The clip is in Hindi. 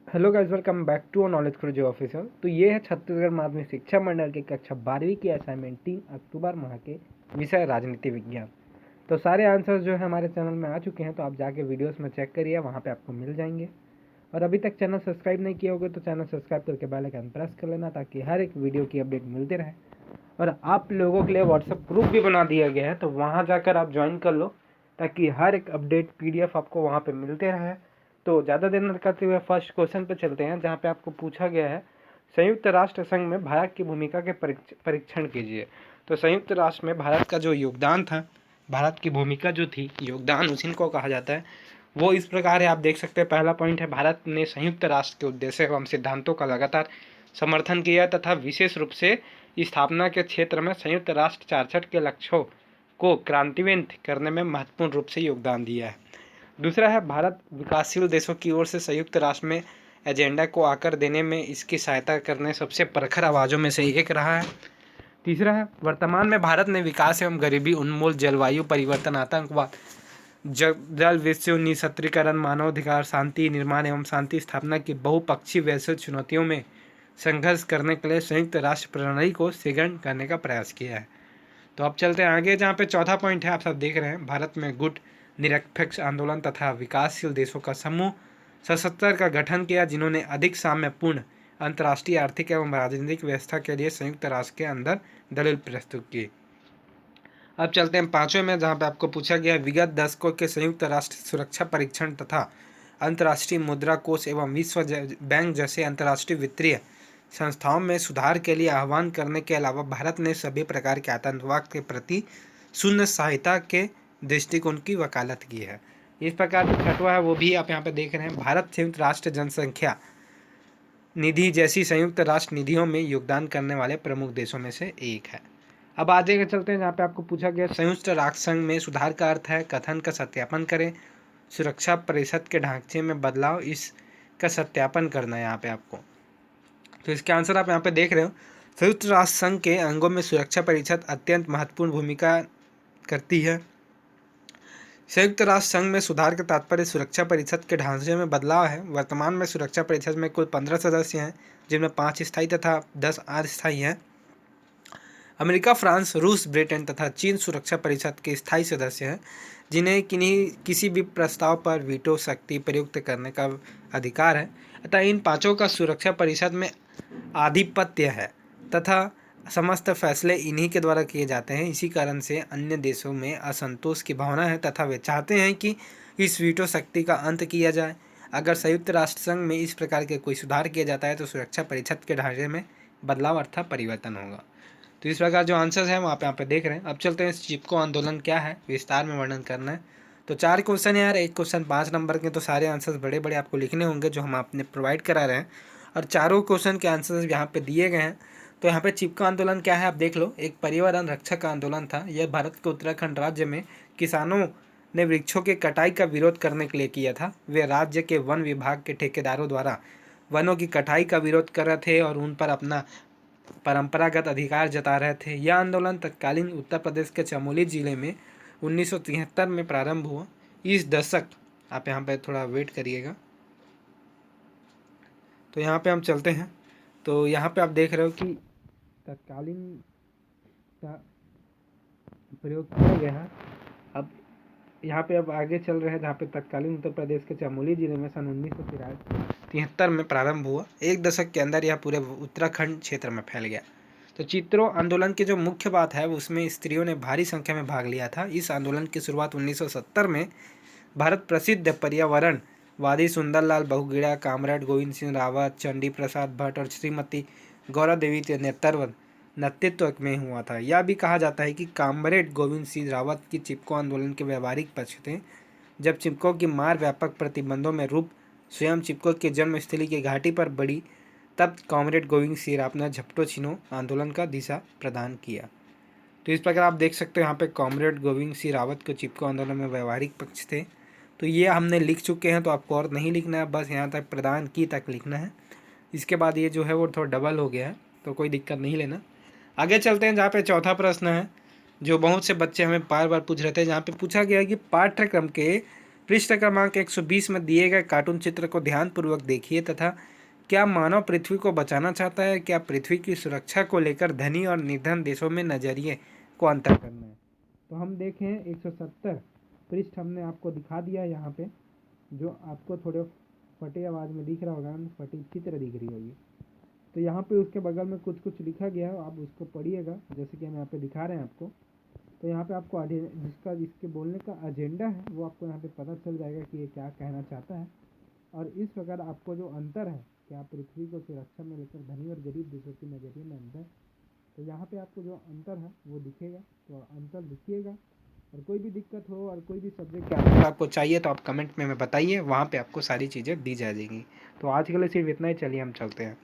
Hello guys, welcome back to knowledge cruise officer. तो ये है छत्तीसगढ़ माध्यमिक शिक्षा मंडल के कक्षा 12वीं की असाइनमेंट 3 अक्टूबर माह के विषय राजनीति विज्ञान। तो सारे आंसर्स जो है हमारे चैनल में आ चुके हैं, तो आप जाके वीडियोस में चेक करिए, वहाँ पे आपको मिल जाएंगे। और अभी तक चैनल सब्सक्राइब नहीं किए होगे तो चैनल सब्सक्राइब करके बेल आइकन प्रेस कर लेना, ताकि हर एक वीडियो की अपडेट मिलती रहे। और आप लोगों के लिए व्हाट्सएप ग्रुप भी बना दिया गया है, तो वहाँ जाकर आप ज्वाइन कर लो, ताकि हर एक अपडेट PDF आपको वहाँ पे मिलते रहे। तो ज़्यादा देर न करते हुए फर्स्ट क्वेश्चन पे चलते हैं, जहाँ पे आपको पूछा गया है संयुक्त राष्ट्र संघ में भारत की भूमिका के परीक्षण कीजिए। तो संयुक्त राष्ट्र में भारत का जो योगदान था, भारत की भूमिका जो थी, योगदान उसी को कहा जाता है। वो इस प्रकार है, आप देख सकते हैं। पहला पॉइंट है, भारत ने संयुक्त राष्ट्र के उद्देश्य एवं सिद्धांतों का लगातार समर्थन किया तथा विशेष रूप से स्थापना के क्षेत्र में संयुक्त राष्ट्र 64 के लक्ष्यों को क्रांतिवंत करने में महत्वपूर्ण रूप से योगदान दिया है। दूसरा है, भारत विकासशील देशों की ओर से संयुक्त राष्ट्र में एजेंडा को आकर देने में इसकी सहायता करने सबसे प्रखर आवाज़ों में से एक रहा है। तीसरा है, वर्तमान में भारत ने विकास एवं गरीबी उन्मूलन, जलवायु परिवर्तन, आतंकवाद, जल विश्व निःशस्त्रीकरण, मानवाधिकार, शांति निर्माण एवं शांति स्थापना की बहुपक्षीय वैश्विक चुनौतियों में संघर्ष करने के लिए संयुक्त राष्ट्र प्रणाली को सुदृढ़ करने का प्रयास किया है। तो अब चलते हैं आगे, जहाँ पे चौथा पॉइंट है, आप सब देख रहे हैं, भारत में गुट निरपेक्ष आंदोलन तथा विकासशील देशों का समूह सशस्त्र का गठन किया, जिन्होंने अधिक साम्यपूर्ण अंतर्राष्ट्रीय आर्थिक एवं राजनीतिक व्यवस्था के लिए संयुक्त राष्ट्र के अंदर दलील प्रस्तुत की। अब चलते हैं पांचवें में, जहाँ पे आपको पूछा गया, विगत दशकों के संयुक्त राष्ट्र सुरक्षा परीक्षण तथा अंतर्राष्ट्रीय मुद्रा कोष एवं विश्व बैंक जैसे अंतर्राष्ट्रीय वित्तीय संस्थाओं में सुधार के लिए आह्वान करने के अलावा भारत ने सभी प्रकार के आतंकवाद के प्रति शून्य सहायता के दृष्टिकोण की वकालत की है। इस प्रकार जो छठवा है वो भी आप यहाँ पे देख रहे हैं, भारत संयुक्त राष्ट्र जनसंख्या निधि जैसी संयुक्त राष्ट्र निधियों में योगदान करने वाले प्रमुख देशों में से एक है। अब आगे चलते हैं, जहाँ पे आपको पूछा गया, संयुक्त राष्ट्र संघ में सुधार का अर्थ है कथन का सत्यापन करें, सुरक्षा परिषद के ढांचे में बदलाव, इसका सत्यापन करना है यहाँ पे आपको। तो इसके आंसर आप यहाँ पे देख रहे हो, संयुक्त राष्ट्र संघ के अंगों में सुरक्षा परिषद अत्यंत महत्वपूर्ण भूमिका करती है। संयुक्त राष्ट्र संघ में सुधार का तात्पर्य सुरक्षा परिषद के ढांचे में बदलाव है। वर्तमान में सुरक्षा परिषद में कुल 15 सदस्य हैं, जिनमें 5 स्थायी तथा 10 अस्थायी हैं। अमेरिका, फ्रांस, रूस, ब्रिटेन तथा चीन सुरक्षा परिषद के स्थायी सदस्य हैं, जिन्हें किसी भी प्रस्ताव पर वीटो शक्ति प्रयुक्त करने का अधिकार है। अतः इन पांचों का सुरक्षा परिषद में आधिपत्य है तथा समस्त फैसले इन्हीं के द्वारा किए जाते हैं। इसी कारण से अन्य देशों में असंतोष की भावना है तथा वे चाहते हैं कि इस वीटो शक्ति का अंत किया जाए। अगर संयुक्त राष्ट्र संघ में इस प्रकार के कोई सुधार किया जाता है तो सुरक्षा परिषद के ढांचे में बदलाव अर्थात परिवर्तन होगा। तो इस प्रकार जो आंसर्स हैं वो आप यहाँ पे देख रहे हैं। अब चलते हैं, चिपको आंदोलन क्या है, विस्तार में वर्णन करना है। तो 4 क्वेश्चन है यार, एक क्वेश्चन 5 नंबर के, तो सारे आंसर्स बड़े बड़े आपको लिखने होंगे जो हम आपने प्रोवाइड करा रहे हैं, और चारों क्वेश्चन के आंसर्स यहाँ पे दिए गए हैं। तो यहाँ पे चिपको आंदोलन क्या है आप देख लो। एक पर्यावरण रक्षक आंदोलन था। यह भारत के उत्तराखंड राज्य में किसानों ने वृक्षों के कटाई का विरोध करने के लिए किया था। वे राज्य के वन विभाग के ठेकेदारों द्वारा वनों की कटाई का विरोध कर रहे थे और उन पर अपना परंपरागत अधिकार जता रहे थे। यह आंदोलन तत्कालीन उत्तर प्रदेश के चमोली जिले में 1973 में प्रारंभ हुआ। इस दशक, आप यहाँ पे थोड़ा वेट करिएगा, तो यहाँ पे हम चलते हैं। तो यहाँ पे आप देख रहे हो कि तत्कालीन का प्रयोग किया गया है। अब यहाँ पे अब आगे चल रहे हैं, जहाँ पे तत्कालीन उत्तर प्रदेश के चमोली जिले में सन 1973 में प्रारंभ हुआ। एक दशक के अंदर यह पूरे उत्तराखंड क्षेत्र में फैल गया। तो चित्रो आंदोलन की जो मुख्य बात है उसमें स्त्रियों ने भारी संख्या में भाग लिया था। इस आंदोलन की शुरुआत 1970 में भारत प्रसिद्ध पर्यावरणवादी सुंदरलाल बहुगुणा, कामरेड गोविंद सिंह रावत, चंडी प्रसाद भट्ट और श्रीमती गौरा देवी के नेतृत्व में हुआ था। यह भी कहा जाता है कि कामरेड गोविंद सिंह रावत की चिपको आंदोलन के व्यवहारिक पक्ष थे। जब चिपको की मार व्यापक प्रतिबंधों में रूप स्वयं चिपको की जन्मस्थली की घाटी पर बढ़ी, तब कामरेड गोविंद सिंह रावत ने झपटो छिनो आंदोलन का दिशा प्रदान किया। तो इस प्रकार आप देख सकते हो यहाँ पे कामरेड गोविंद सिंह रावत को चिपको आंदोलन में व्यवहारिक पक्ष थे। तो ये हमने लिख चुके हैं, तो आपको और नहीं लिखना है, बस यहाँ तक प्रदान की तक लिखना है। इसके बाद ये जो है वो थोड़ा डबल हो गया है, तो कोई दिक्कत नहीं लेना। आगे चलते हैं, जहाँ पे चौथा प्रश्न है जो बहुत से बच्चे हमें बार बार पूछ रहे थे, जहाँ पे पूछा गया है कि पाठ्यक्रम के पृष्ठ क्रमांक 120 में दिए गए कार्टून चित्र को ध्यानपूर्वक देखिए तथा क्या मानव पृथ्वी को बचाना चाहता है, क्या पृथ्वी की सुरक्षा को लेकर धनी और निर्धन देशों में नजरिए को अंतर करना है। तो हम देखें 170 पृष्ठ हमने आपको दिखा दिया यहाँ पे, जो आपको थोड़े फटे आवाज़ में दिख रहा होगा, फटी चित्र दिख रही होगी। तो यहाँ पे उसके बगल में कुछ कुछ लिखा गया है, आप उसको पढ़िएगा जैसे कि हम यहाँ पे दिखा रहे हैं आपको। तो यहाँ पे आपको जिसके बोलने का एजेंडा है वो आपको यहाँ पे पता चल जाएगा कि ये क्या कहना चाहता है। और इस प्रकार आपको जो अंतर है, क्या पृथ्वी को सुरक्षा में लेकर धनी और गरीब देशों के नज़रिए में अंतर, तो यहाँ पे आपको जो अंतर है वो दिखेगा। तो अंतर लिखिएगा, और कोई भी दिक्कत हो और कोई भी सब्जेक्ट के आंसर आपको चाहिए तो आप कमेंट में बताइए, वहाँ पे आपको सारी चीज़ें दी जाएगी। तो आज के लिए सिर्फ इतना ही, चलिए हम चलते हैं।